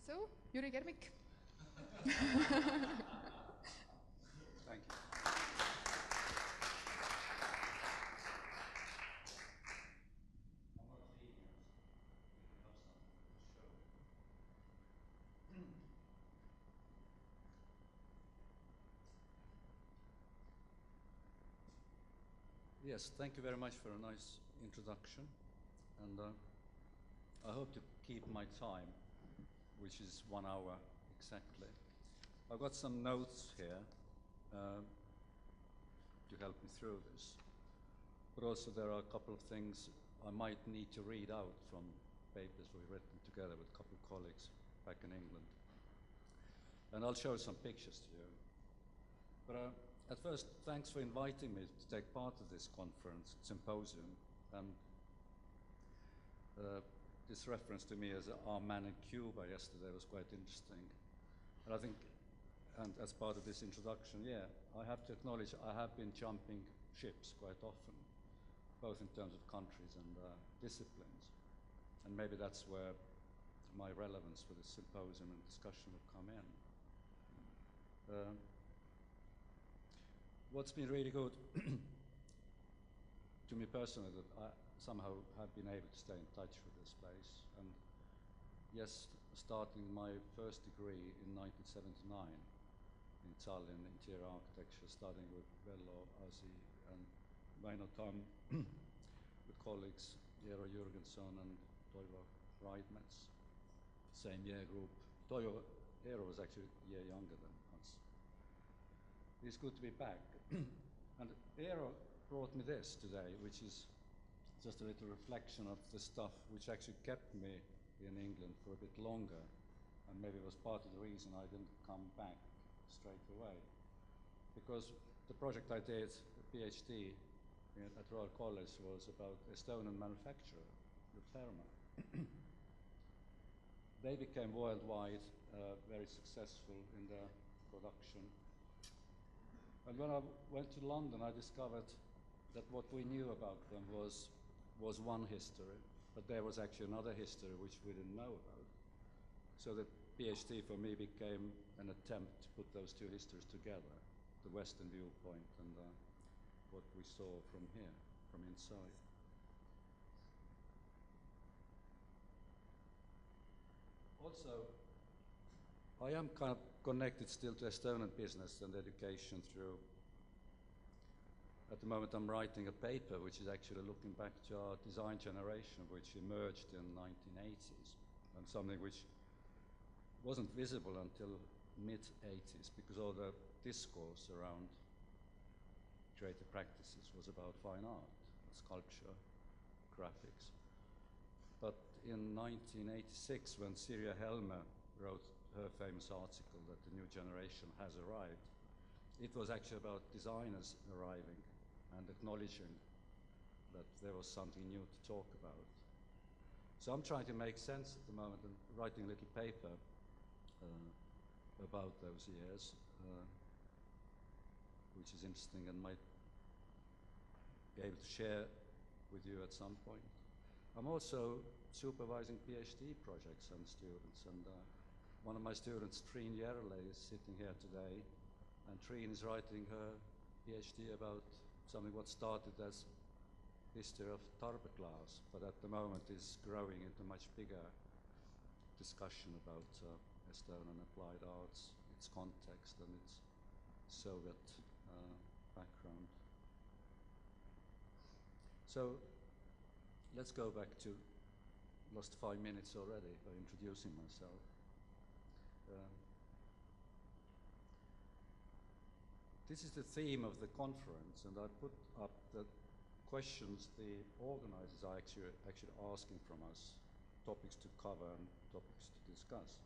So, Jüri Kermik. Thank you. Yes, thank you very much for a nice introduction, and I hope to keep my time, which is 1 hour exactly. I've got some notes here to help me through this, but also there are a couple of things I might need to read out from papers we've written together with a couple of colleagues back in England. And I'll show some pictures to you. But at first, thanks for inviting me to take part of this conference, Symposium, and this reference to me as our man in Cuba yesterday was quite interesting. And I think, and as part of this introduction, yeah, I have to acknowledge I have been jumping ships quite often, both in terms of countries and disciplines. And maybe that's where my relevance for this symposium and discussion will come in. What's been really good to me personally that I somehow have been able to stay in touch with this place. And yes, starting my first degree in 1979 in Tallinn, interior architecture, studying with Vello, Asi, and Väinö Tamm, with colleagues Eero Jürgenson and Toivo Raidmets, same year group. Eero was actually a year younger than us. It's good to be back. And Eero brought me this today, which is just a little reflection of the stuff which actually kept me in England for a bit longer, and maybe was part of the reason I didn't come back straight away. Because the project I did, the PhD at Royal College, was about Estonian manufacturer, Firma. They became worldwide very successful in their production. And when I went to London, I discovered that what we knew about them was one history, but there was actually another history which we didn't know about. So the PhD for me became an attempt to put those two histories together, the Western viewpoint and what we saw from here, from inside. Also, I am kind of connected still to Estonian business and education through, at the moment I'm writing a paper which is actually looking back to our design generation, which emerged in the 1980s, and something which wasn't visible until mid-80s, because all the discourse around creative practices was about fine art, sculpture, graphics. But in 1986, when Sirje Helme wrote her famous article that the new generation has arrived, it was actually about designers arriving and acknowledging that there was something new to talk about. So I'm trying to make sense at the moment and writing a little paper about those years, which is interesting and might be able to share with you at some point. I'm also supervising PhD projects on students, and one of my students, Triin Järle, is sitting here today, and Triin is writing her PhD about something what started as history of tarbeglass, but at the moment is growing into much bigger discussion about Estonian applied arts, its context and its Soviet background. So let's go back to, lost 5 minutes already by introducing myself. This is the theme of the conference, and I put up the questions the organizers are actually asking from us, topics to cover and topics to discuss.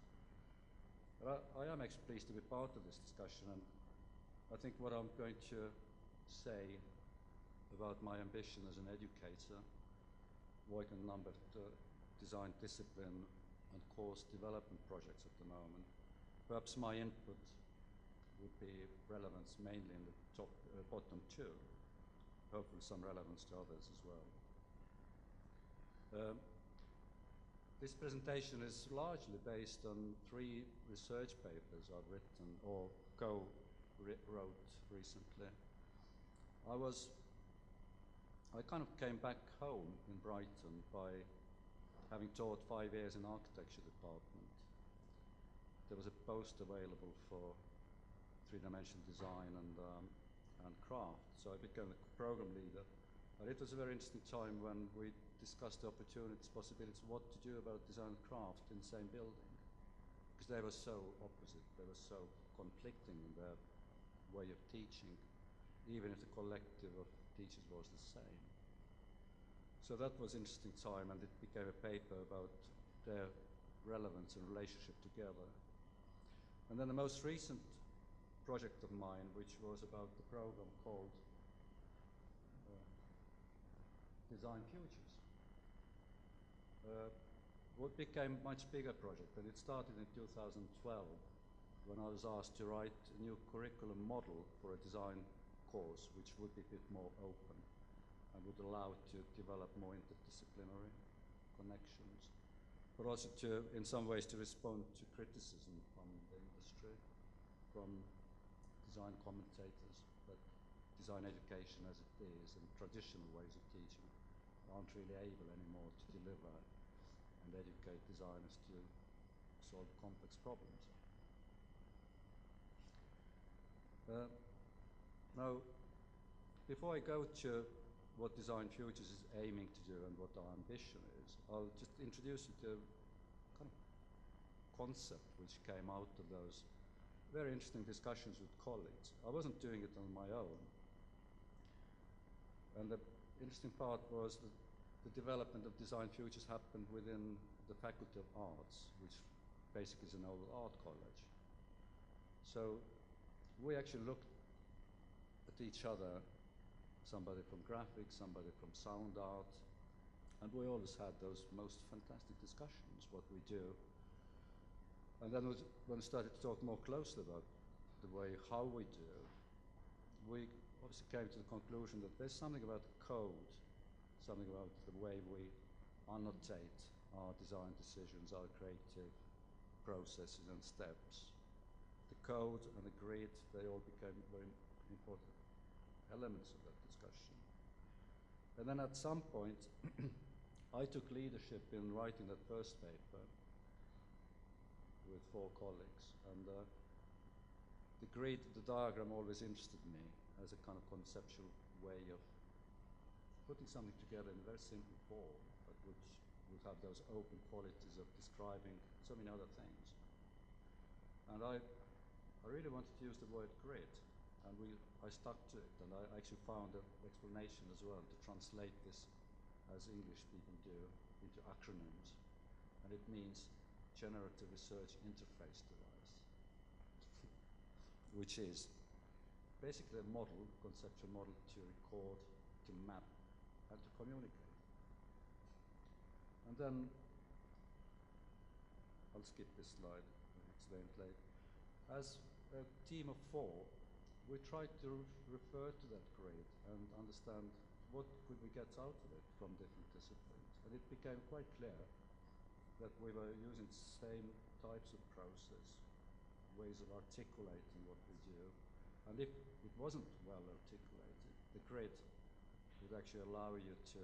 But I am actually pleased to be part of this discussion, and I think what I'm going to say about my ambition as an educator, working on a number of design discipline and course development projects at the moment. Perhaps my input would be relevance mainly in the bottom two, hopefully some relevance to others as well. this presentation is largely based on 3 research papers I've written or co-wrote recently. I kind of came back home in Brighton by having taught 5 years in architecture department. There was a post available for 3-dimensional design and craft, so I became a program leader. And it was a very interesting time when we discussed the opportunities, possibilities, what to do about design and craft in the same building, because they were so opposite, they were so conflicting in their way of teaching, even if the collective of teachers was the same. So that was an interesting time, and it became a paper about their relevance and relationship together. And then the most recent project of mine, which was about the program called Design Futures, what became a much bigger project, and it started in 2012 when I was asked to write a new curriculum model for a design course which would be a bit more open and would allow to develop more interdisciplinary connections, but also to, in some ways, to respond to criticism from the industry, from design commentators, that design education as it is and traditional ways of teaching aren't really able anymore to deliver and educate designers to solve complex problems. Now, before I go to what Design Futures is aiming to do and what our ambition is, I'll just introduce you to a kind of concept which came out of those very interesting discussions with colleagues. I wasn't doing it on my own. And the interesting part was that the development of Design Futures happened within the Faculty of Arts, which basically is an old art college. So we actually looked at each other, somebody from graphics, somebody from sound art, and we always had those most fantastic discussions, what we do. And then when we started to talk more closely about the way how we do, we obviously came to the conclusion that there's something about the code, something about the way we annotate our design decisions, our creative processes and steps. The code and the grid, they all became very important elements of that discussion. And then at some point, I took leadership in writing that first paper with 4 colleagues. And the grid, the diagram always interested me as a kind of conceptual way of putting something together in a very simple form, but which would have those open qualities of describing so many other things. And I really wanted to use the word grid, and I stuck to it, and I actually found an explanation as well to translate this, as English people do, into acronyms. And it means Generative Research Interface Device, which is basically a model, conceptual model to record, to map, and to communicate. And then, I'll skip this slide and explain it later. As a team of 4, we tried to refer to that grid and understand what could we get out of it from different disciplines. And it became quite clear that we were using the same types of process, ways of articulating what we do. And if it wasn't well articulated, the grid would actually allow you to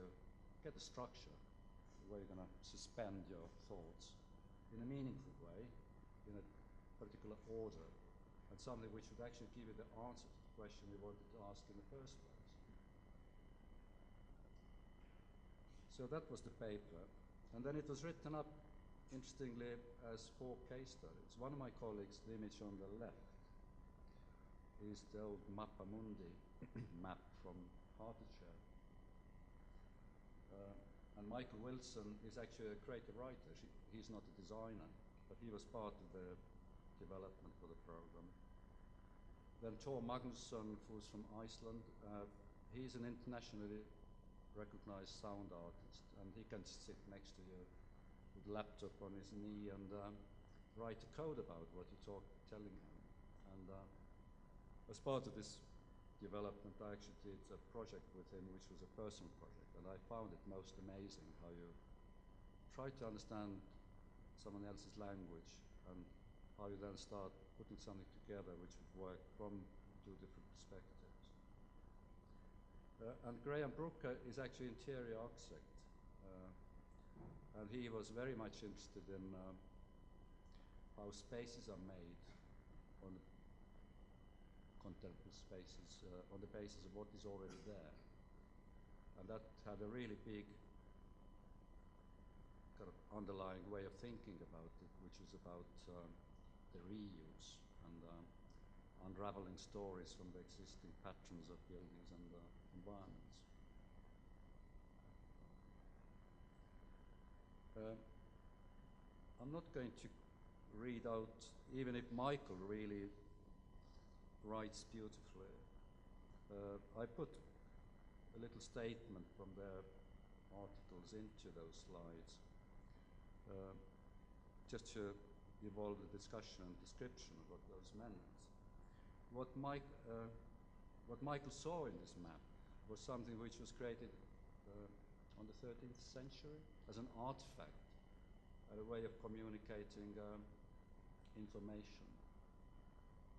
get a structure where you're going to suspend your thoughts in a meaningful way, in a particular order, and something which would actually give you the answer to the question we wanted to ask in the first place. So that was the paper. And then it was written up, interestingly, as 4 case studies. One of my colleagues, the image on the left, is the old Mappa Mundi map from Hertfordshire. And Michael Wilson is actually a creative writer. He's not a designer, but he was part of the development for the program. Then Tor Magnusson, who's from Iceland, he's an internationally recognized sound artist, and he can sit next to you with a laptop on his knee and write a code about what you're telling him. And as part of this development, I actually did a project with him, which was a personal project, and I found it most amazing how you try to understand someone else's language and how you then start putting something together which would work from two different perspectives. And Graham Brooker is actually interior architect, and he was very much interested in how spaces are made on contemporary spaces on the basis of what is already there. And that had a really big kind of underlying way of thinking about it, which was about the reuse and unraveling stories from the existing patterns of buildings and environments. I'm not going to read out, even if Michael really writes beautifully. I put a little statement from their articles into those slides, just to evolve the discussion and description of what those meant. What Michael saw in this map was something which was created on the 13th century as an artifact, and a way of communicating information.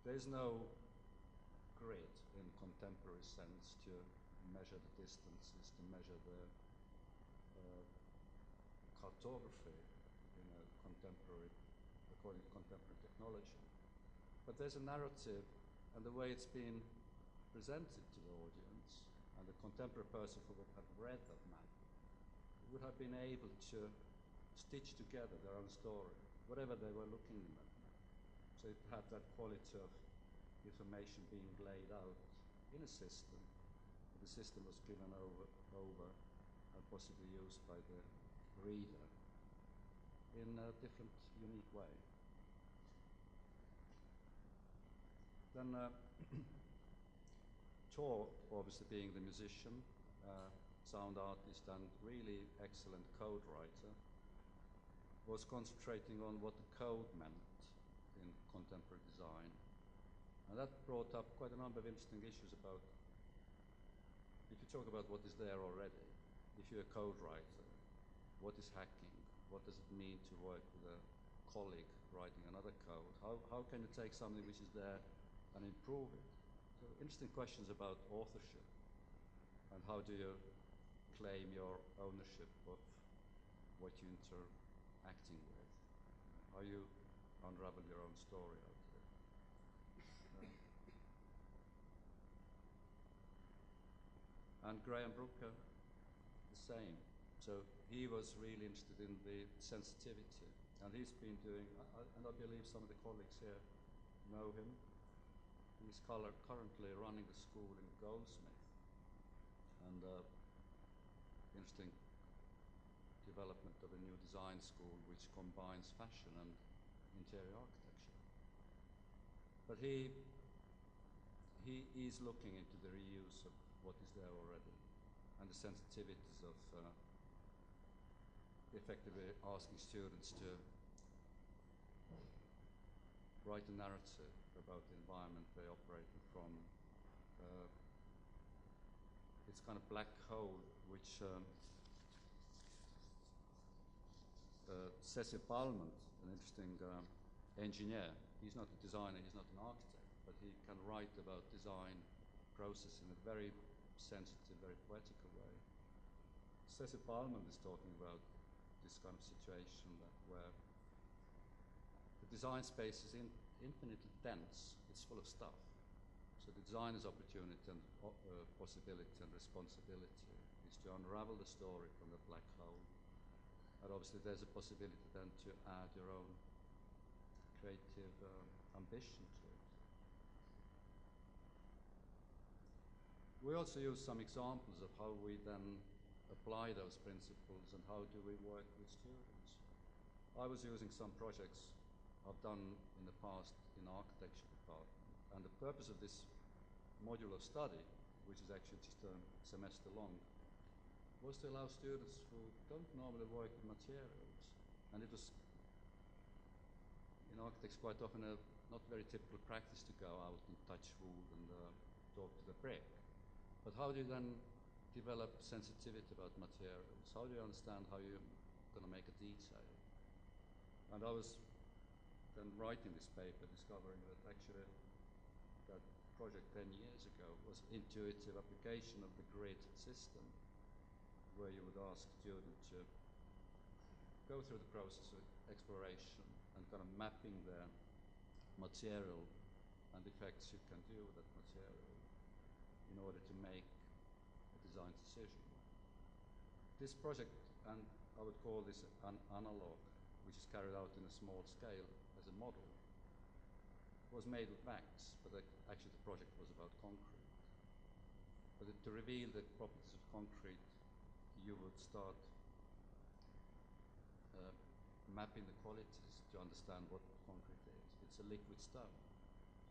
There is no grid in contemporary sense to measure the distances, to measure the cartography in a contemporary, according to contemporary technology. But there's a narrative, and the way it's been presented to the audience, and the contemporary person who would have read that map would have been able to stitch together their own story, whatever they were looking in that map. So it had that quality of information being laid out in a system. The system was given over and possibly used by the reader in a different, unique way. Then Tor, obviously being the musician, sound artist and really excellent code writer, was concentrating on what the code meant in contemporary design. And that brought up quite a number of interesting issues about, if you talk about what is there already, if you're a code writer, what is hacking? What does it mean to work with a colleague writing another code? How can you take something which is there and improve it? So interesting questions about authorship, and how do you claim your ownership of what you're interacting with? How you unravel your own story out of it. And Graham Brooker, the same. So he was really interested in the sensitivity, and he's been doing, and I believe some of the colleagues here know him. He's currently running a school in Goldsmith, and interesting development of a new design school which combines fashion and interior architecture. But he is looking into the reuse of what is there already, and the sensitivities of effectively asking students to write a narrative about the environment they operated from. It's kind of black hole, which Cecil Balmont, an interesting engineer, he's not a designer, he's not an architect, but he can write about design process in a very sensitive, very poetical way. Cecil Balmont is talking about this kind of situation where the design space is infinitely dense, it's full of stuff. So the designer's opportunity and possibility and responsibility is to unravel the story from the black hole. And obviously there's a possibility then to add your own creative ambition to it. We also use some examples of how we then apply those principles and how do we work with students. I was using some projects I've done in the past in architecture department, and the purpose of this module of study, which is actually just a semester long, was to allow students who don't normally work with materials, and it was in architects quite often a not very typical practice to go out and touch wood and talk to the brick. But how do you then develop sensitivity about materials? How do you understand how you going to make a detail. And I was then writing this paper, discovering that actually that project 10 years ago was intuitive application of the grid system, where you would ask students to go through the process of exploration and kind of mapping their material and effects you can do with that material in order to make a design decision. This project, and I would call this an analog, which is carried out in a small scale as a model, was made with wax, but actually the project was about concrete. But to reveal the properties of concrete, you would start mapping the qualities to understand what concrete is. It's a liquid stone.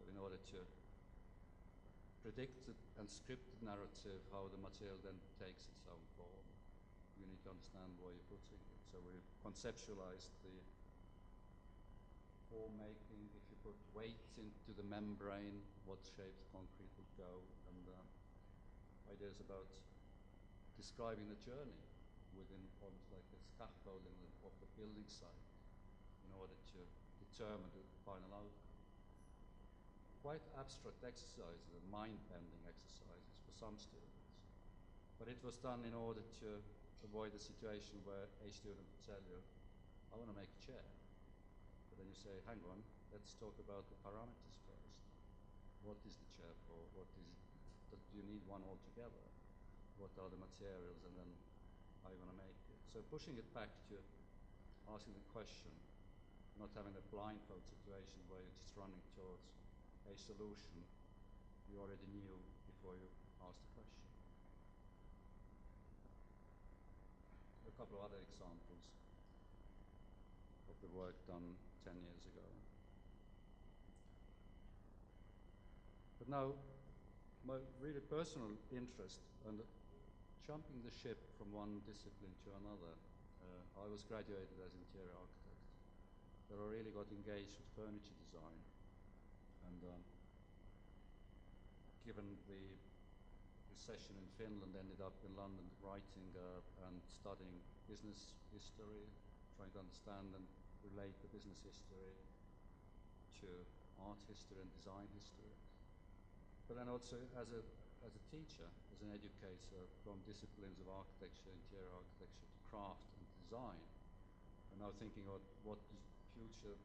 So in order to predict and script the narrative, how the material then takes its own form, you need to understand where you're putting it. So we conceptualized the form making. If you put weight into the membrane, what shape the concrete would go, and ideas about describing the journey within almost like a scaffolding of the building site in order to determine the final outcome. Quite abstract exercises and mind-bending exercises for some students. But it was done in order to avoid a situation where a student would tell you, I want to make a chair. But then you say, hang on, let's talk about the parameters first. What is the chair for? What is it? Do you need one altogether? What are the materials? And then how are you going to make it? So pushing it back to asking the question, not having a blindfold situation where you're just running towards a solution you already knew before you asked the question. A couple of other examples of the work done 10 years ago. But now, my really personal interest and jumping the ship from one discipline to another, I was graduated as interior architect, but I really got engaged with furniture design. And given the recession in Finland, ended up in London writing and studying business history, trying to understand and relate the business history to art history and design history. But then also as a teacher, as an educator, from disciplines of architecture, interior architecture, to craft and design, and now thinking about what future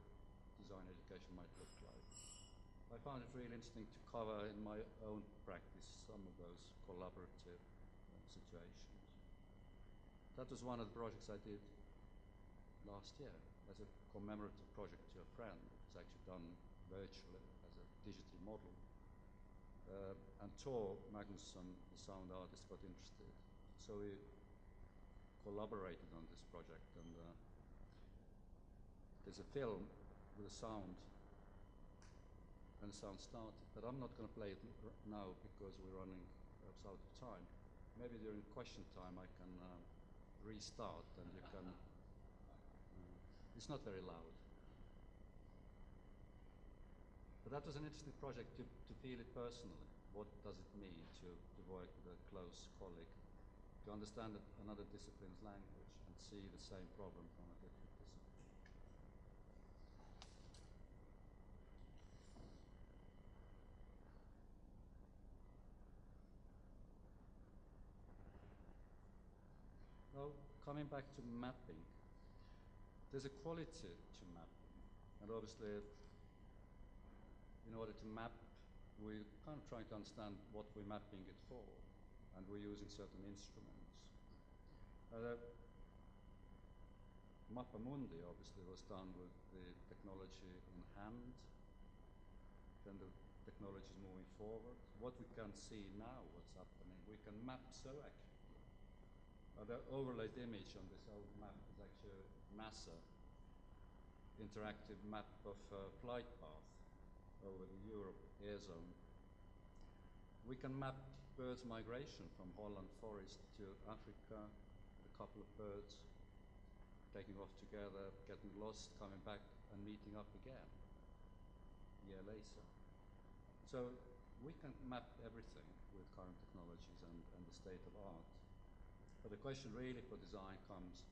design education might look like. I found it really interesting to cover in my own practice some of those collaborative situations. That was one of the projects I did last year as a commemorative project to a friend. It was actually done virtually as a digital model. And Tor Magnusson, the sound artist, got interested. So we collaborated on this project, and there's a film with a sound, and the sound started. But I'm not going to play it now because we're running out of time. Maybe during question time I can restart, and you can... it's not very loud. But that was an interesting project to feel it personally. What does it mean to work with a close colleague, to understand another discipline's language and see the same problem from a different discipline? Now, coming back to mapping, there's a quality to mapping, and obviously in order to map, we're kind of trying to understand what we're mapping it for, and we're using certain instruments. Mappamundi obviously was done with the technology in hand, then the technology is moving forward. What we can see now, what's happening, we can map so accurately. The overlaid image on this old map is actually NASA interactive map of flight path over the Europe air zone. We can map birds' migration from Holland forest to Africa, a couple of birds taking off together, getting lost, coming back and meeting up again a year later. So we can map everything with current technologies and the state of art. But the question really for design comes,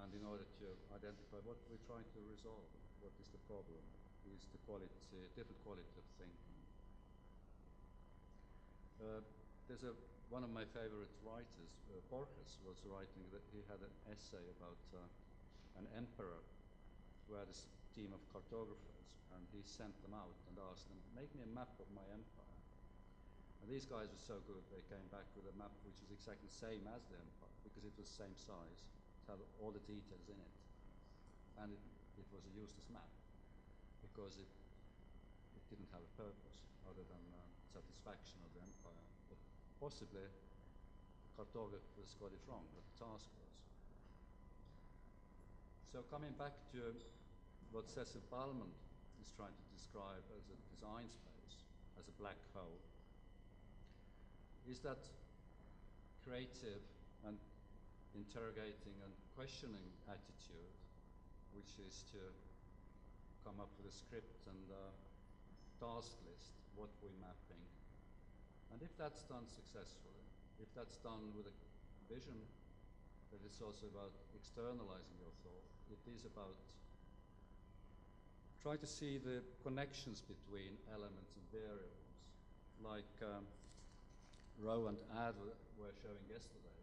And in order to identify what we're trying to resolve, what is the problem, is the quality, different quality of thinking. There's one of my favorite writers, Borges, was writing that he had an essay about an emperor who had a team of cartographers, and he sent them out and asked them, make me a map of my empire. And these guys were so good, they came back with a map which was exactly the same as the empire, because it was the same size, it had all the details in it. And it was a useless map, because it didn't have a purpose other than satisfaction of the empire. But possibly the cartographers got it wrong, what the task was. So coming back to what Cecil Balmond is trying to describe as a design space, as a black hole, is that creative and interrogating and questioning attitude, which is to come up with a script and a task list, what we're mapping. And if that's done successfully, if that's done with a vision that it's also about externalizing your thought, it is about trying to see the connections between elements and variables, like Rowe and Ad were showing yesterday.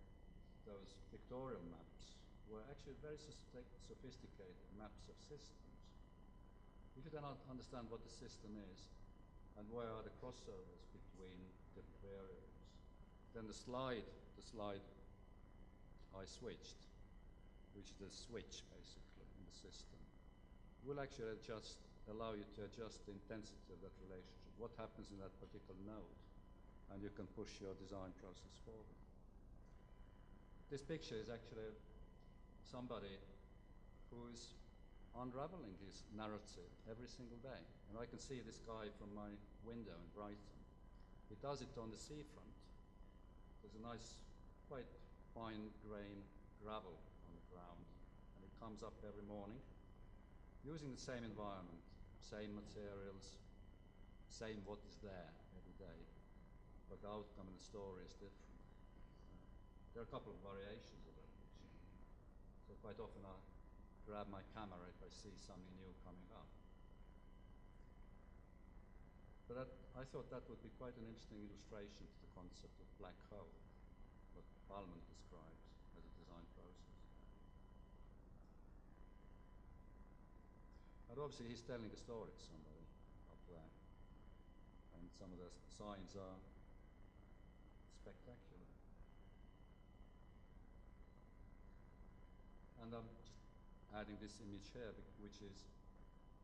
Those pictorial maps were actually very sophisticated maps of systems. If you then understand what the system is and where are the crossovers between different variables, then the slide I switched, which is the switch basically in the system, will actually allow you to adjust the intensity of that relationship, what happens in that particular node, and you can push your design process forward. This picture is actually somebody who's unraveling his narrative every single day. And I can see this guy from my window in Brighton. He does it on the seafront. There's a nice, quite fine grain gravel on the ground, and it comes up every morning using the same environment, same materials, same what is there every day, but the outcome and the story is different. There are a couple of variations of that picture. So quite often I grab my camera if I see something new coming up. But I thought that would be quite an interesting illustration to the concept of black hole, what Balmond describes as a design process. And obviously he's telling a story to somebody up there. And some of the signs are spectacular. And I'm just adding this image here, which is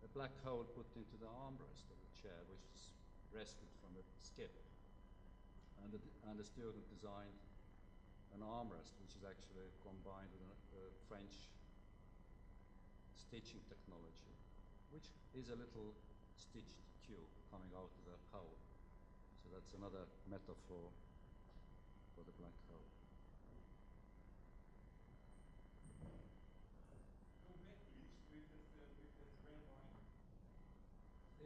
a black hole put into the armrest of the chair, which is rescued from a skip. And the student designed an armrest, which is actually combined with a French stitching technology, which is a little stitched tube coming out of the hole. So that's another metaphor for the black hole. Go back, please, with that red line.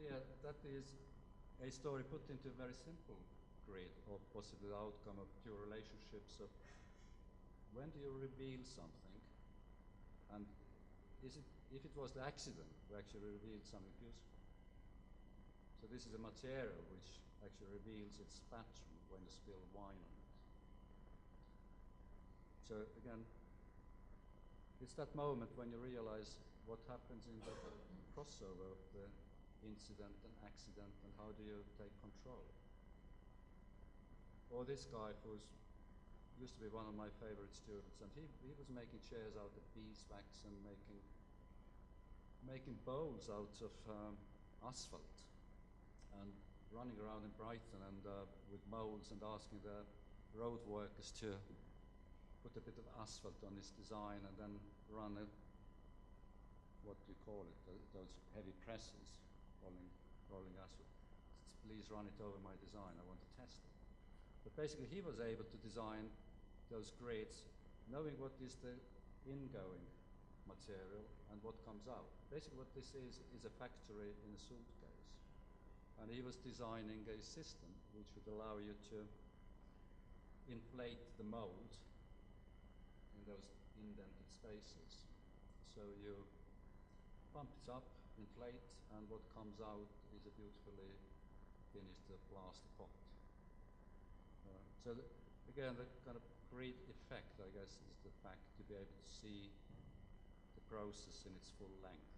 Yeah, that is a story put into a very simple grid, or possibly the outcome of two relationships of when do you reveal something, and if it was the accident who actually revealed something useful. So this is a material which actually reveals its pattern when you spill wine on it. So again, it's that moment when you realize what happens in the crossover of the incident and accident, and how do you take control. Or this guy who's used to be one of my favorite students, and he was making chairs out of beeswax and making bowls out of asphalt, and running around in Brighton and with molds, and asking the road workers to put a bit of asphalt on his design and then run what do you call it, those heavy presses, rolling asphalt. Please run it over my design, I want to test it. But basically he was able to design those grids knowing what is the ingoing material and what comes out. Basically what this is a factory in a suitcase. And he was designing a system which would allow you to inflate the mold in those indented spaces. So you pump it up, inflate, and what comes out is a beautifully finished plaster pot. So again, the kind of great effect, I guess, is the fact to be able to see the process in its full length,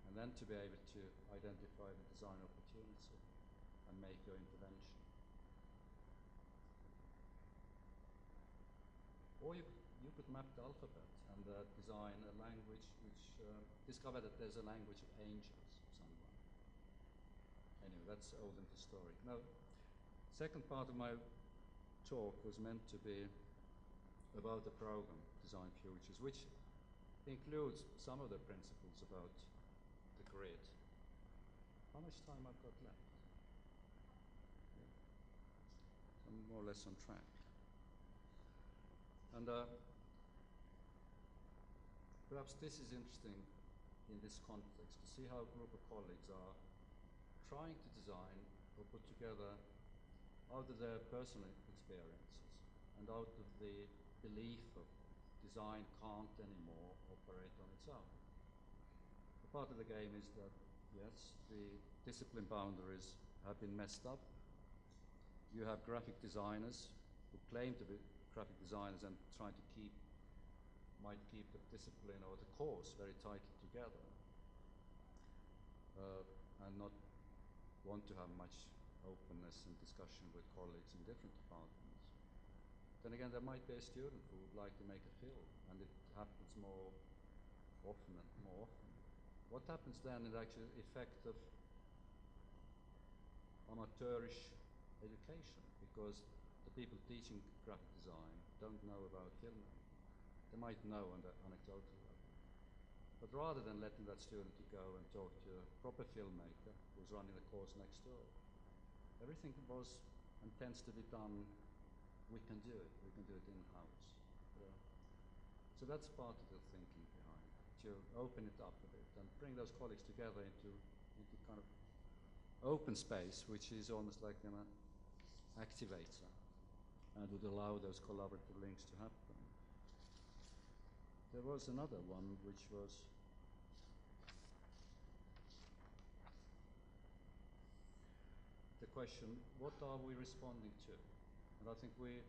and then to be able to identify the design opportunity and make your intervention. Or you could map the alphabet and design a language which discover that there's a language of angels somewhere. Anyway, that's old and historic. Now, second part of my talk was meant to be about the program Design Futures, which includes some of the principles about the grid. How much time I've got left? Yeah. I'm more or less on track. And perhaps this is interesting in this context, to see how a group of colleagues are trying to design or put together out of their personal experiences and out of the belief of design can't anymore operate on its own. The part of the game is that, yes, the discipline boundaries have been messed up. You have graphic designers who claim to be graphic designers and might keep the discipline or the course very tightly together and not want to have much openness and discussion with colleagues in different departments. Then again, there might be a student who would like to make a film, and it happens more often and more often. What happens then is actually the effect of amateurish education, because the people teaching graphic design don't know about filmmaking. They might know on the anecdotal level. But rather than letting that student to go and talk to a proper filmmaker who's running the course next door, everything was and tends to be done, we can do it in-house. So that's part of the thinking behind it, to open it up a bit and bring those colleagues together into kind of open space, which is almost like an activator and would allow those collaborative links to happen. There was another one which was the question, what are we responding to? And I think we,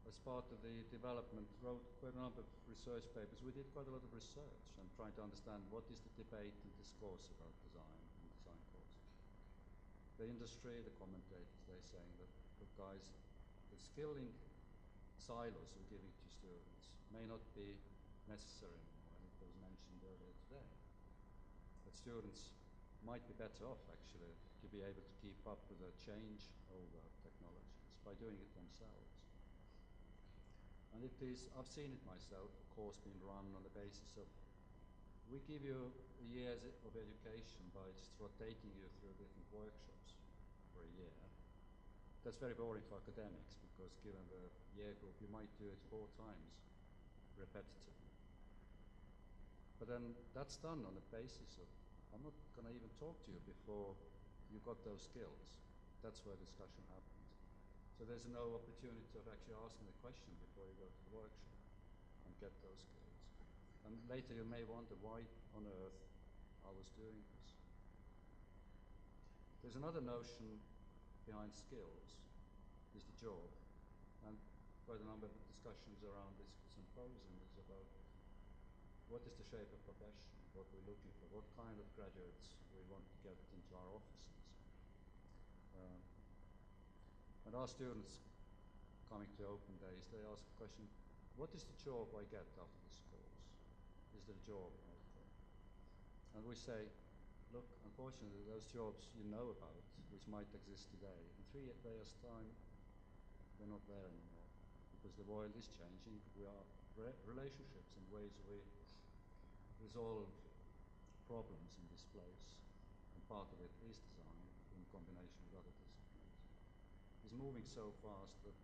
as part of the development, wrote quite a number of research papers. We did quite a lot of research and trying to understand what is the debate and discourse about design and design courses. The industry, the commentators, they're saying that, look guys, the skilling silos we're giving to students may not be necessary anymore, and it was mentioned earlier today. That students might be better off actually to be able to keep up with the change over technologies by doing it themselves. And it is, I've seen it myself, a course being run on the basis of, we give you years of education by just rotating you through different workshops for a year. That's very boring for academics, because given the year group, you might do it 4 times repetitively. But then that's done on the basis of, I'm not going to even talk to you before you got those skills. That's where discussion happens. So there's no opportunity of actually asking the question before you go to the workshop and get those skills. And later you may wonder why on earth I was doing this. There's another notion behind skills, is the job. And quite a number of discussions around this symposium is about what is the shape of profession, what we're looking for, what kind of graduates we want to get into our offices. And our students coming to open days, they ask the question, what is the job I get after this course? Is there a job out there? And we say, look, unfortunately, those jobs you know about, which might exist today, in 3 years' time, they're not there anymore, because the world is changing. We are relationships and ways we resolve problems in this place, and part of it is design in combination with other disciplines, is moving so fast that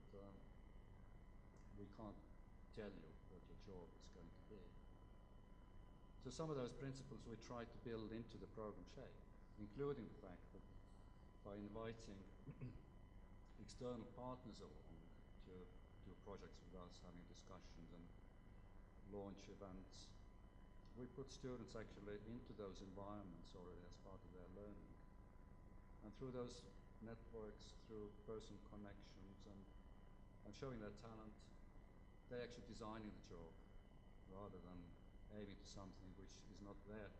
we can't tell you what your job is going to be. So some of those principles we try to build into the program shape, including the fact that by inviting external partners along to do projects with us, having discussions and launch events, we put students actually into those environments already as part of their learning. And through those networks, through personal connections and showing their talent, they're actually designing the job rather than aiming to something which is not there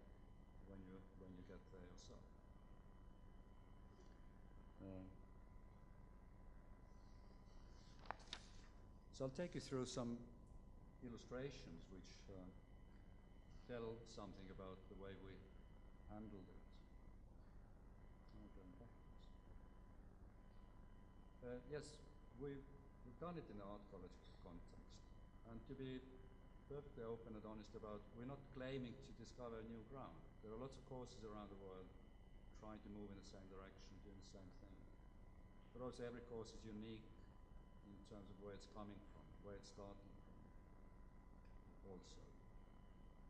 when you get there yourself. So I'll take you through some illustrations which tell something about the way we handled it. Yes, we've done it in the art college context. And to be perfectly open and honest about, we're not claiming to discover new ground. There are lots of courses around the world trying to move in the same direction, doing the same thing. But also every course is unique in terms of where it's coming from, where it's starting from also.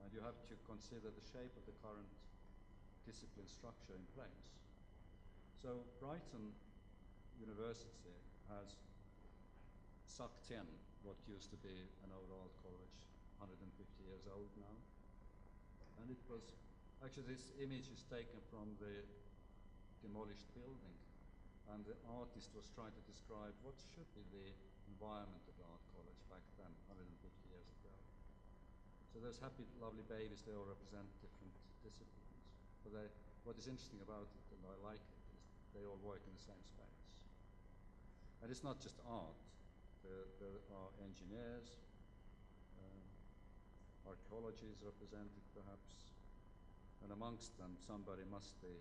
And you have to consider the shape of the current discipline structure in place. So Brighton University has sucked in what used to be an old art college, 150 years old now. And it was, actually this image is taken from the demolished building. And the artist was trying to describe what should be the environment of the art college back then, 150 years ago. So those happy, lovely babies, they all represent different disciplines. But what is interesting about it, and I like it, is they all work in the same space. And it's not just art. There are engineers, archaeology is represented perhaps, and amongst them somebody must be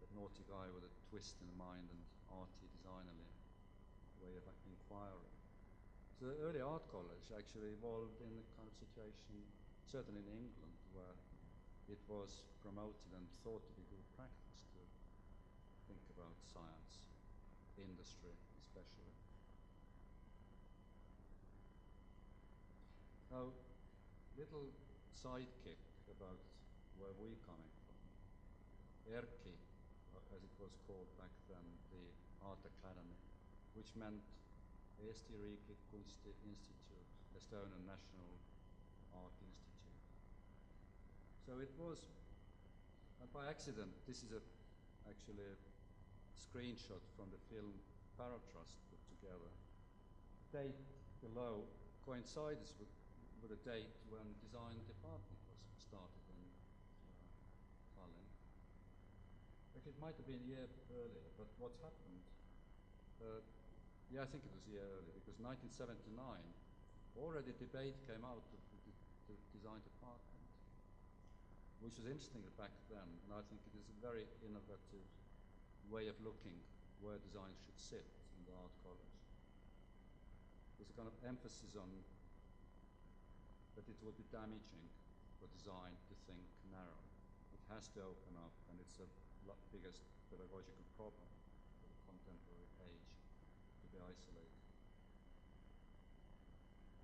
a naughty guy with a twist in the mind and arty, designerly way of inquiry. So the early art college actually evolved in a kind of situation, certainly in England, where it was promoted and thought to be good practice to think about science, industry especially. Now, little sidekick about where we're coming from. ERKI, as it was called back then, the Art Academy, which meant Eesti Riiklik Kunstiinstituut, Estonian National Art Institute. So it was, and by accident, this is actually a screenshot from the film Paratrust put together. The date below coincides with a date when design department was started in Tallinn. Actually, it might have been a year earlier, but what happened, I think it was a year earlier, because 1979, already debate came out of the design department, which was interesting back then, and I think it is a very innovative way of looking where design should sit in the art college. There's a kind of emphasis on that it would be damaging for design to think narrow. It has to open up, and it's the biggest pedagogical problem for the contemporary age to be isolated.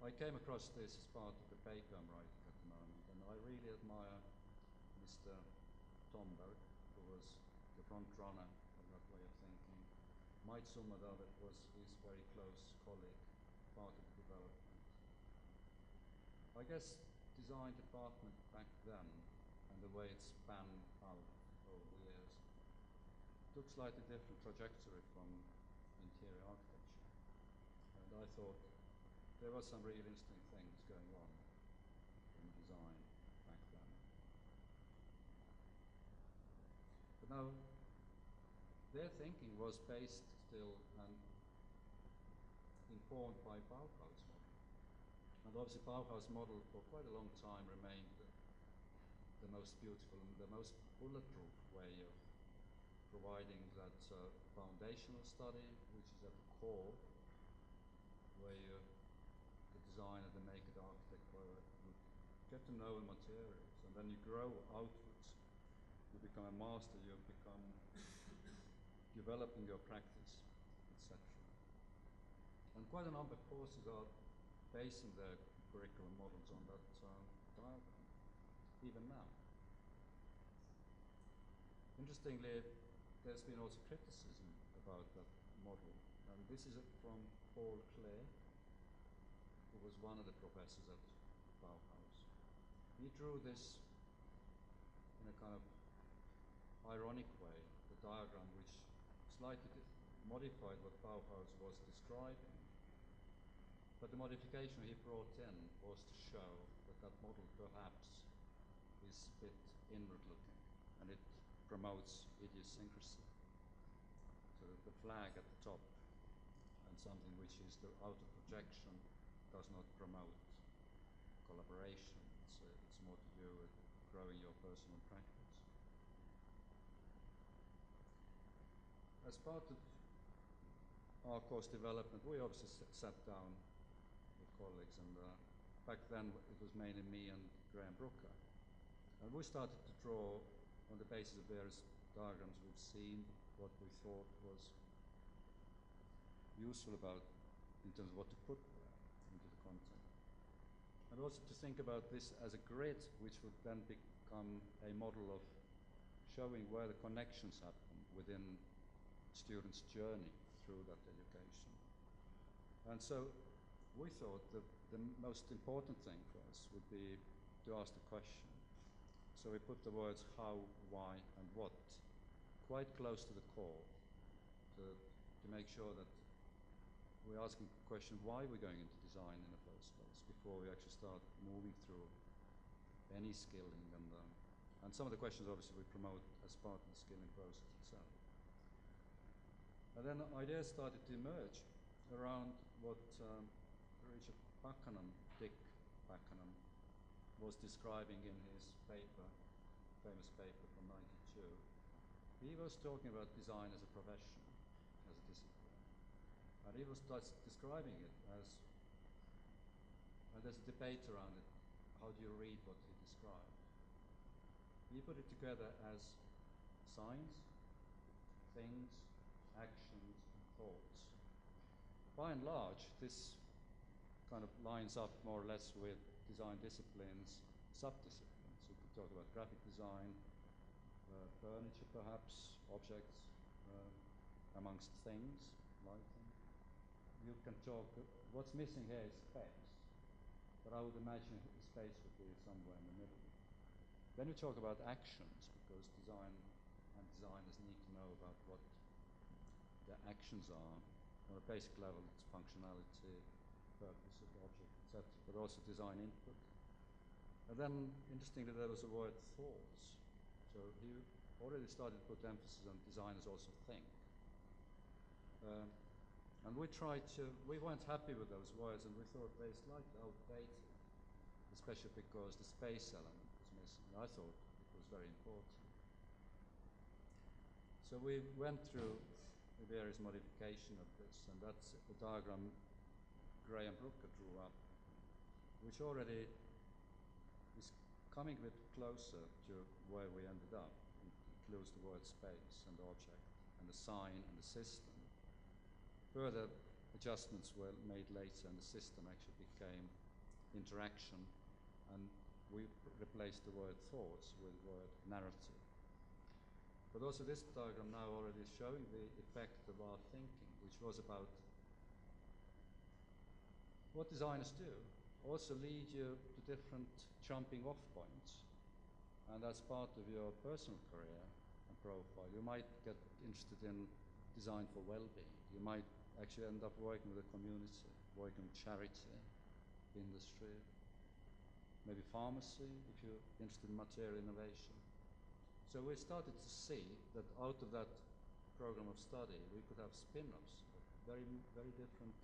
I came across this as part of the paper I'm writing at the moment, and I really admire Mr. Tomberg, who was the front runner of that way of thinking. Mait Sumada, that was his very close colleague, part of the development. I guess design department back then and the way it spanned out over the years took slightly different trajectory from interior architecture. And I thought there were some really interesting things going on in design back then. But now, their thinking was based still and informed by Bauhaus model. And obviously Bauhaus model for quite a long time remained the most beautiful and the most bulletproof way of providing that foundational study, which is at the core, where the designer, the naked architect, would get to know the materials, and then you grow outwards. You become a master, you become developing your practice, etc. And quite a number of courses are basing their curriculum models on that diagram, even now. Interestingly, there's been also criticism about that model, and this is from Paul Klee, who was one of the professors at Bauhaus. he drew this in a kind of ironic way, the diagram which slightly modified what Bauhaus was describing. But the modification he brought in was to show that that model perhaps is a bit inward-looking, and it promotes idiosyncrasy. So that the flag at the top and something which is the outer projection does not promote collaboration. It's more to do with growing your personal practice. As part of our course development, we obviously sat down with colleagues, and back then it was mainly me and Graham Brooker. And we started to draw on the basis of various diagrams we've seen, what we thought was useful about in terms of what to put there into the content. And also to think about this as a grid, which would then become a model of showing where the connections happen within students' journey through that education. And so we thought that the most important thing for us would be to ask the question. So we put the words how, why, and what quite close to the core to make sure that we're asking the question why we're going into design in the first place before we actually start moving through any skilling. And some of the questions obviously we promote as part of the skilling process itself. And then ideas started to emerge around what Richard Buchanan, Dick Buchanan, was describing in his paper, famous paper from '92. He was talking about design as a profession, as a discipline. And he was describing it as, and there's a debate around it, how do you read what he described? He put it together as signs, things, actions, and thoughts. By and large, this kind of lines up more or less with design disciplines, subdisciplines. You could talk about graphic design, furniture perhaps, objects, amongst things, lighting. You can talk, what's missing here is space, but I would imagine space would be somewhere in the middle. Then we talk about actions, because design and designers need to know about what the actions are. On a basic level, it's functionality, purpose of the object, etc., but also design input. And then, interestingly, there was a word thoughts. So he already started to put emphasis on designers also think. And we weren't happy with those words, and we thought they were slightly outdated, especially because the space element was missing. I thought it was very important. So we went through the various modification of this, and that's a diagram Graham Brooker drew up, which already is coming a bit closer to where we ended up. It includes the word space and object and the sign and the system. Further adjustments were made later, and the system actually became interaction, and we replaced the word thoughts with the word narrative. But also this diagram now already is showing the effect of our thinking, which was about what designers do, also lead you to different jumping off points. And that's part of your personal career and profile. You might get interested in design for well-being. You might actually end up working with a community, working with charity, industry, maybe pharmacy, if you're interested in material innovation. So we started to see that out of that program of study, we could have spin-offs of very, very different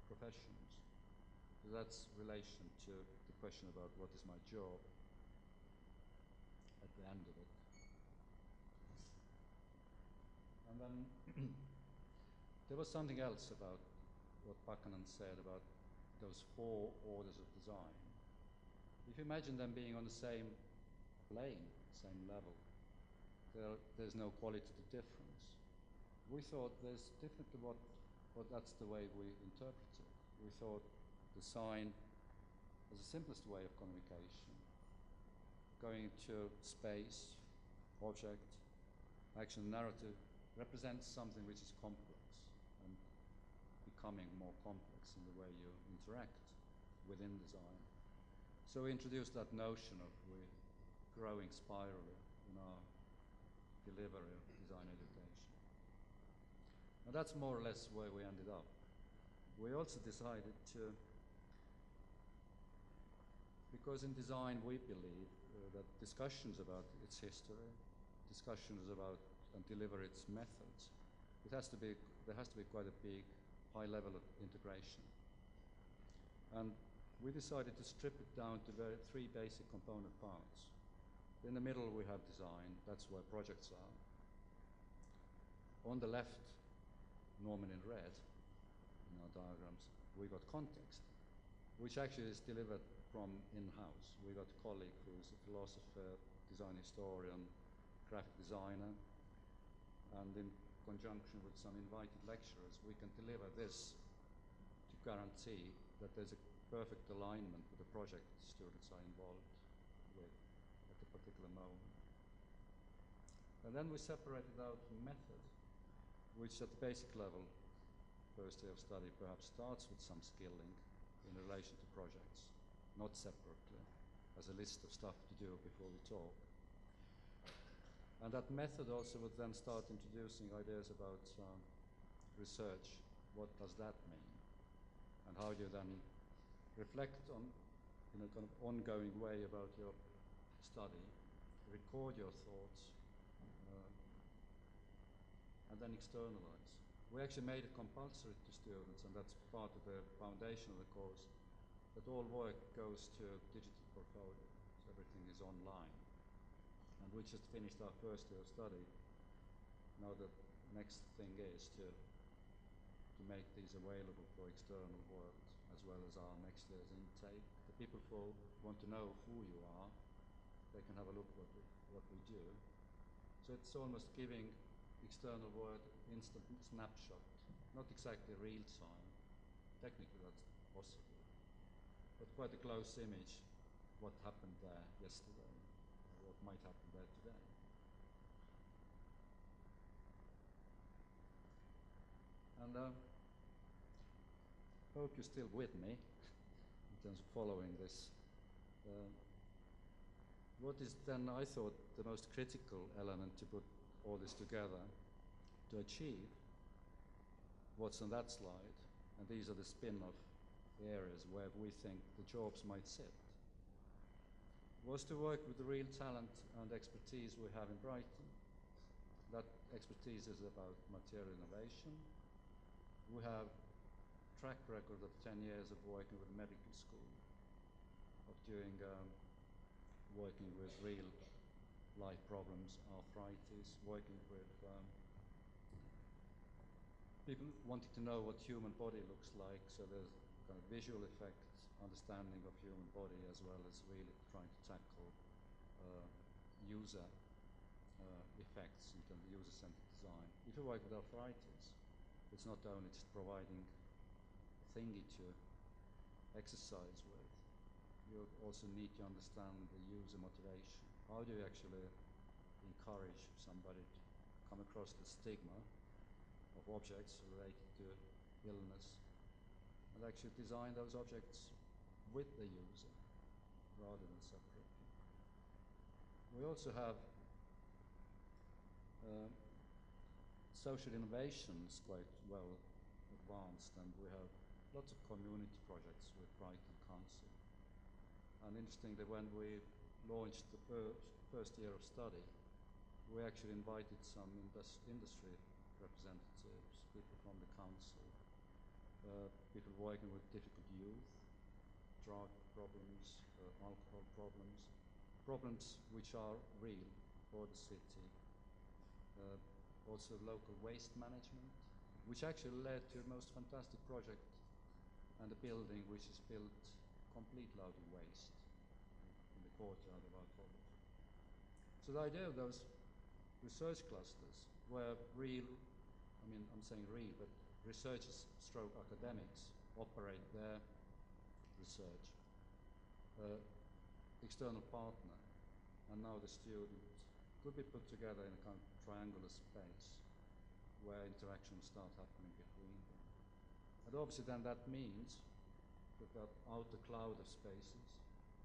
professions. So that's relation to the question about what is my job at the end of it. And then there was something else about what Buchanan said about those 4 orders of design. If you imagine them being on the same plane, same level, there's no qualitative difference. We thought there's definitely what that's the way we interpret it. We thought the sign as the simplest way of communication, going to space, object, action, narrative, represents something which is complex and becoming more complex in the way you interact within design. So we introduced that notion of growing spirally in our delivery of design education. And that's more or less where we ended up. We also decided to, because in design we believe that discussions about its history, discussions about and deliver its methods, there has to be quite a big, high level of integration. And we decided to strip it down to three basic component parts. In the middle we have design, that's where projects are. On the left, Norman in red, in our diagrams, we got context, which actually is delivered from in-house. We got a colleague who's a philosopher, design historian, graphic designer, and in conjunction with some invited lecturers, we can deliver this to guarantee that there's a perfect alignment with the project students are involved with at a particular moment. And then we separated out method, which at the basic level, first year of study perhaps starts with some skilling in relation to projects, not separately, as a list of stuff to do before we talk. And that method also would then start introducing ideas about research. What does that mean? And how do you then reflect on, in a kind of ongoing way about your study, record your thoughts, and then externalize. We actually made it compulsory to students, and that's part of the foundation of the course, that all work goes to a digital portfolio, so everything is online. And we just finished our first year of study. Now the next thing is to make these available for external world, as well as our next year's intake. The people who want to know who you are, they can have a look what we do. So it's almost giving external world instant snapshot, not exactly real time. Technically that's possible, but quite a close image what happened there yesterday, or what might happen there today. And hope you're still with me in terms of following this. What is then, I thought, the most critical element to put all this together to achieve what's on that slide, and these are the spin-off areas where we think the jobs might sit, was to work with the real talent and expertise we have in Brighton. That expertise is about material innovation. We have track record of 10 years of working with medical school, of doing working with real life problems, arthritis, working with people wanting to know what human body looks like, so there's kind of visual effects, understanding of human body, as well as really trying to tackle user effects in terms of user-centered design. If you work with arthritis, it's not only just providing a thingy to exercise with, you also need to understand the user motivation. How do you actually encourage somebody to come across the stigma of objects related to illness and actually design those objects with the user rather than separately. We also have social innovations quite well advanced, and we have lots of community projects with Brighton Council. And interestingly, when we launched the first year of study, we actually invited some industry representatives, people from the council, people working with difficult youth, drug problems, alcohol problems, problems which are real for the city. Also local waste management, which actually led to the most fantastic project and a building which is built completely out of waste in the courtyard of our college. So the idea of those research clusters where real, I mean, I'm saying real, but researchers stroke academics operate their research, external partner, and now the student could be put together in a kind of triangular space where interactions start happening between them. And obviously then that means that that outer cloud of spaces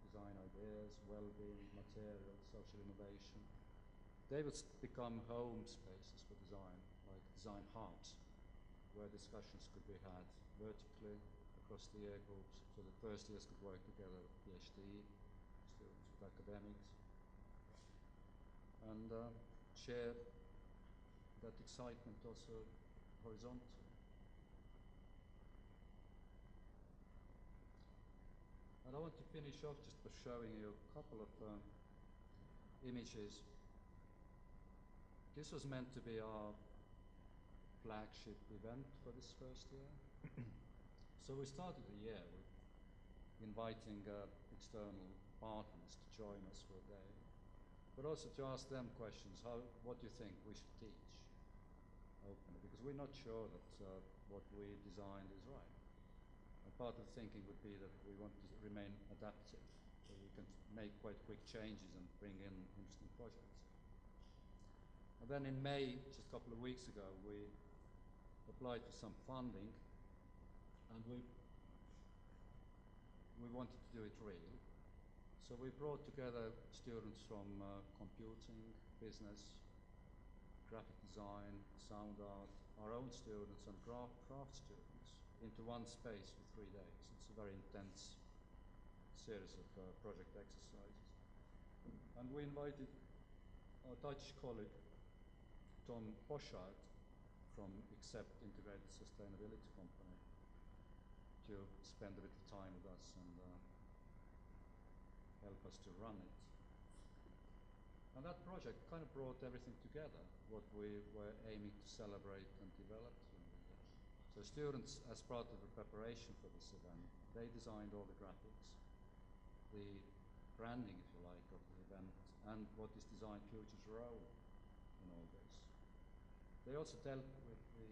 is design ideas, well-being, materials, social innovation. They would become home spaces for design, like design hubs, where discussions could be had vertically across the year groups, so that first years could work together with PhD students, with academics, and share that excitement also horizontally. And I want to finish off just by showing you a couple of images. This was meant to be our flagship event for this first year. So we started the year with inviting external partners to join us for a day, but also to ask them questions. What do you think we should teach openly? Because we're not sure that what we designed is right. And part of the thinking would be that we want to remain adaptive, so we can make quite quick changes and bring in interesting projects. And then in May, just a couple of weeks ago, we applied for some funding, and we wanted to do it real. So we brought together students from computing, business, graphic design, sound art, our own students and craft students into one space for 3 days. It's a very intense series of project exercises. And we invited our Dutch colleague, Tom Poschardt, from Accept Integrated Sustainability Company, to spend a bit of time with us and help us to run it. And that project kind of brought everything together, what we were aiming to celebrate and develop during the year. So students, as part of the preparation for this event, they designed all the graphics, the branding, if you like, of the event, and what is Design Future's role in all this. They also dealt with the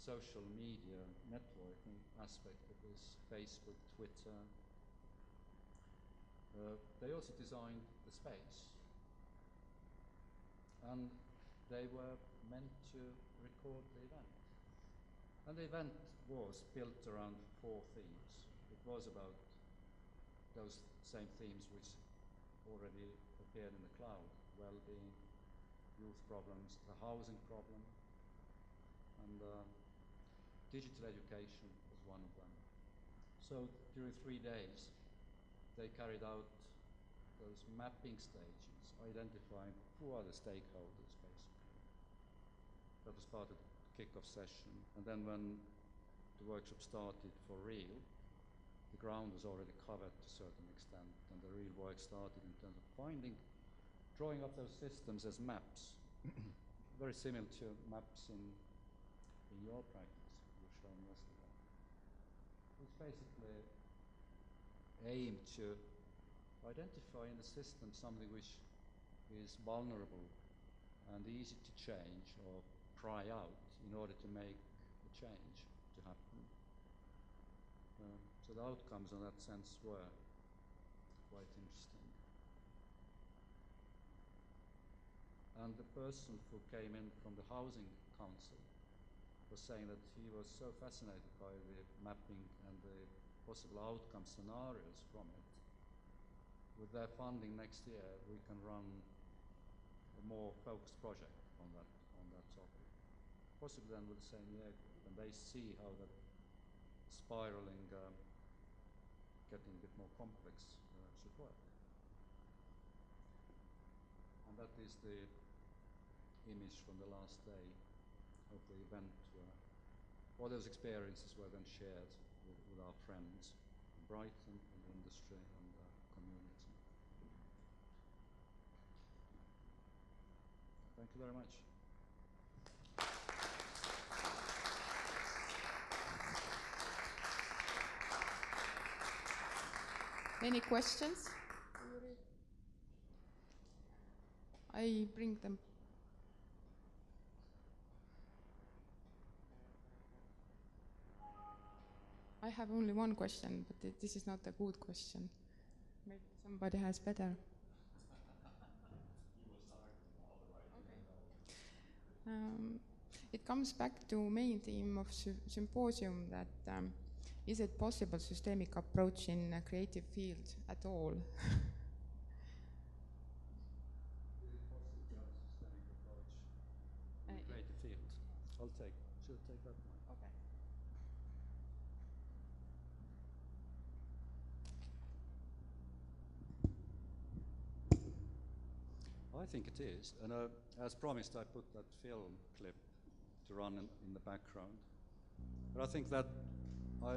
social media networking aspect of this, Facebook, Twitter. They also designed the space, and they were meant to record the event. And the event was built around 4 themes. It was about those same themes which already appeared in the cloud: well-being, youth problems, the housing problem, and digital education was one of them. So during 3 days, they carried out those mapping stages, identifying who are the stakeholders, basically. That was part of the kick-off session. And then when the workshop started for real, the ground was already covered to a certain extent, and the real work started in terms of drawing up those systems as maps, very similar to maps in your practice you were showing yesterday. It's basically aimed to identify in the system something which is vulnerable and easy to change or try out in order to make a change to happen. So the outcomes in that sense were quite interesting. And the person who came in from the Housing Council was saying that he was so fascinated by the mapping and the possible outcome scenarios from it. With their funding next year, we can run a more focused project on that topic, possibly then with the same year group, and they see how that spiraling, getting a bit more complex should work. And that is the image from the last day of the event, where all those experiences were then shared with our friends in Brighton, in the industry and community. Thank you very much. Any questions? I bring them. I have only one question, but this is not a good question. Maybe somebody has better. It comes back to main theme of Symposium, that is it possible systemic approach in a creative field at all? Is it possible to have a systemic approach in the creative field? Should take that one. Okay. I think it is, and as promised, I put that film clip to run in the background. But I think that I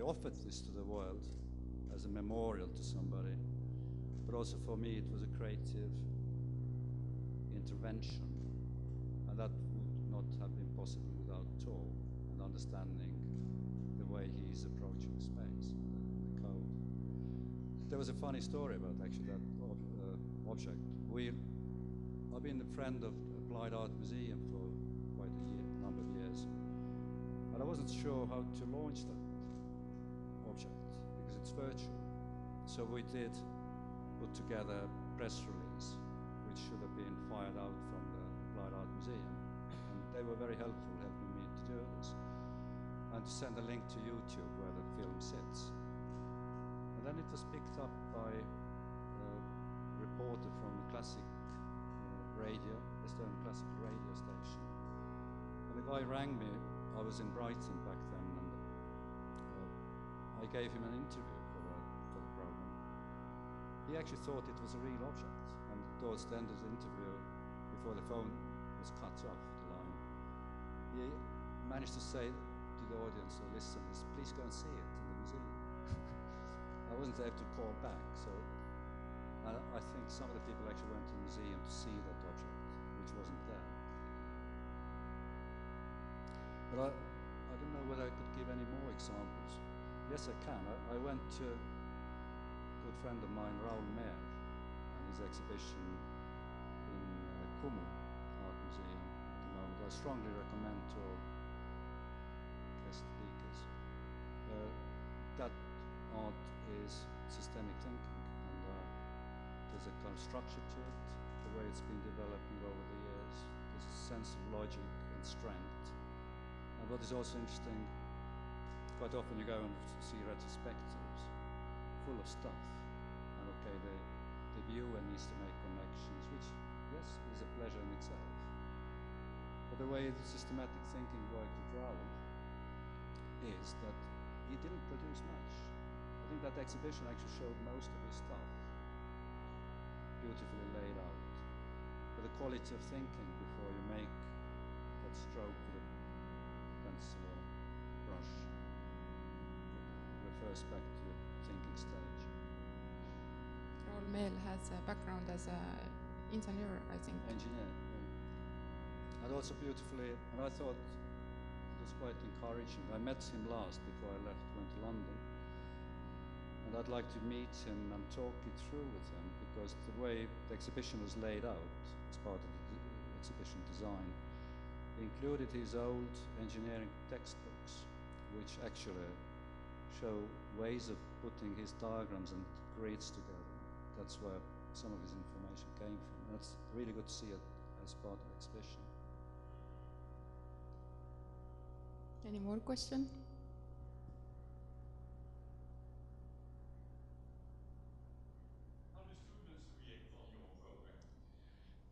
offered this to the world as a memorial to somebody, but also for me it was a creative intervention, and that would not have been possible without Tor and understanding the way he's approaching space, the code. There was a funny story about actually that object. I've been a friend of Applied Art Museum for quite a number of years, but I wasn't sure how to launch that object because it's virtual. So we did put together a press release which should have been fired out from the Applied Art Museum, and they were very helpful helping me to do this and to send a link to YouTube where the film sits. And then it was picked up by a reporter from a classic radio, Estonian classical radio station. And the guy rang me. I was in Brighton back then, and I gave him an interview for the program. He actually thought it was a real object, and towards the end of the interview, before the phone was cut off the line, he managed to say to the audience or listeners, "Please go and see it in the museum." I wasn't able to call back, so I think some of the people actually went to the museum to see that object, which wasn't there. But I don't know whether I could give any more examples. Yes, I can. I went to a good friend of mine, Raul Meer, and his exhibition in Kumu Art Museum at the moment. I strongly recommend to all guest speakers. That art is systemic thinking, and there's a kind of structure to it, the way it's been developing over the years. There's a sense of logic and strength. And what is also interesting, quite often you go and see retrospectives full of stuff, and okay, the viewer needs to make connections, which, yes, is a pleasure in itself. But the way the systematic thinking worked with Raoul is that he didn't produce much. I think that exhibition actually showed most of his stuff, beautifully laid out. But the quality of thinking before you make that stroke with a pencil or brush refers back to the thinking stage. Raul Meel has a background as an engineer, I think. Engineer, yeah. And also beautifully, and I thought it was quite encouraging. I met him last before I left, went to London. And I'd like to meet him and talk it through with him, because the way the exhibition was laid out as part of the exhibition design included his old engineering textbooks, which actually show ways of putting his diagrams and grids together. That's where some of his information came from. That's really good to see it as part of the exhibition. Any more questions?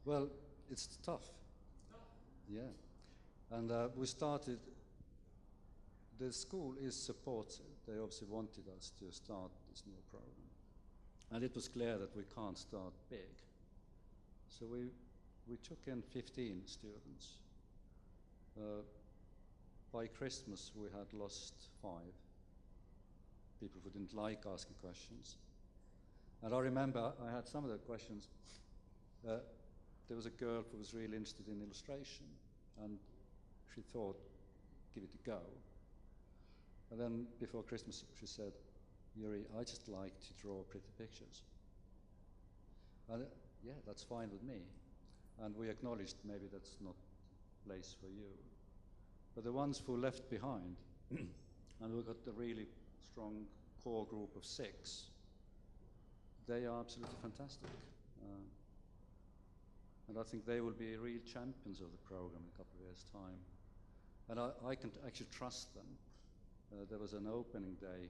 Well, it's tough. Yeah. And we started, the school is supportive. They obviously wanted us to start this new program. And it was clear that we can't start big. So we took in 15 students. By Christmas, we had lost 5 people who didn't like asking questions. And I remember I had some of the questions. There was a girl who was really interested in illustration, and she thought, give it a go. And then before Christmas, she said, "Jüri, I just like to draw pretty pictures." And yeah, that's fine with me. And we acknowledged maybe that's not the place for you. But the ones who left behind, and we got a really strong core group of 6, they are absolutely fantastic. And I think they will be real champions of the program in a couple of years' time. And I can actually trust them. There was an opening day,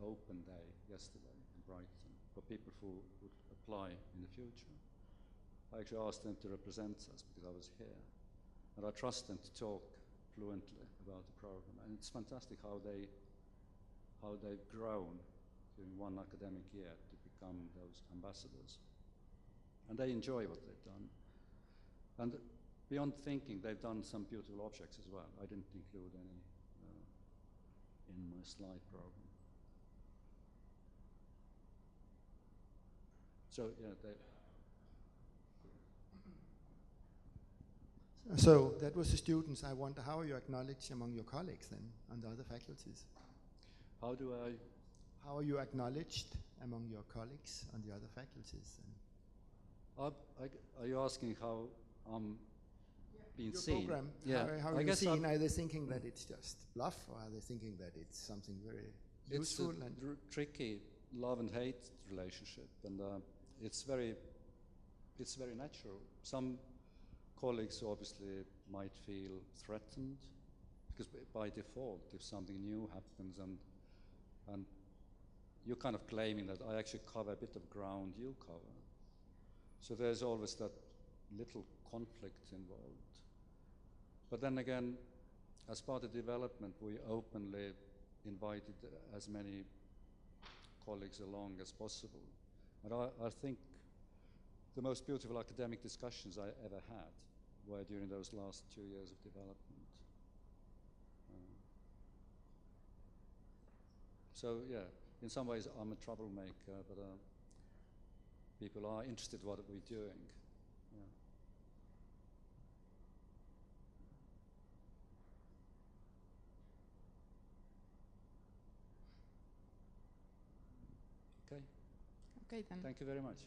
open day yesterday in Brighton for people who would apply in the future. I actually asked them to represent us because I was here. And I trust them to talk fluently about the program. And it's fantastic how they've grown during one academic year to become those ambassadors. And they enjoy what they've done. And beyond thinking, they've done some beautiful objects as well. I didn't include any in my slide program. So, yeah, So that was the students. I wonder how are you acknowledged among your colleagues then on the other faculties? how do I? How are you acknowledged among your colleagues on the other faculties then? Are you asking how I'm being Your seen? program, Yeah, how I are you guess seen? Are they thinking that it's just bluff, or are they thinking that it's something very useful? It's a tricky love and hate relationship, and it's very natural. Some colleagues obviously might feel threatened because by default, if something new happens and you're kind of claiming that I actually cover a bit of ground you cover. So there's always that little conflict involved. But then again, as part of development, we openly invited as many colleagues along as possible. And I think the most beautiful academic discussions I ever had were during those last 2 years of development. So yeah, in some ways I'm a troublemaker, but people are interested in what we're doing. Yeah. Okay. Okay then. Thank you very much.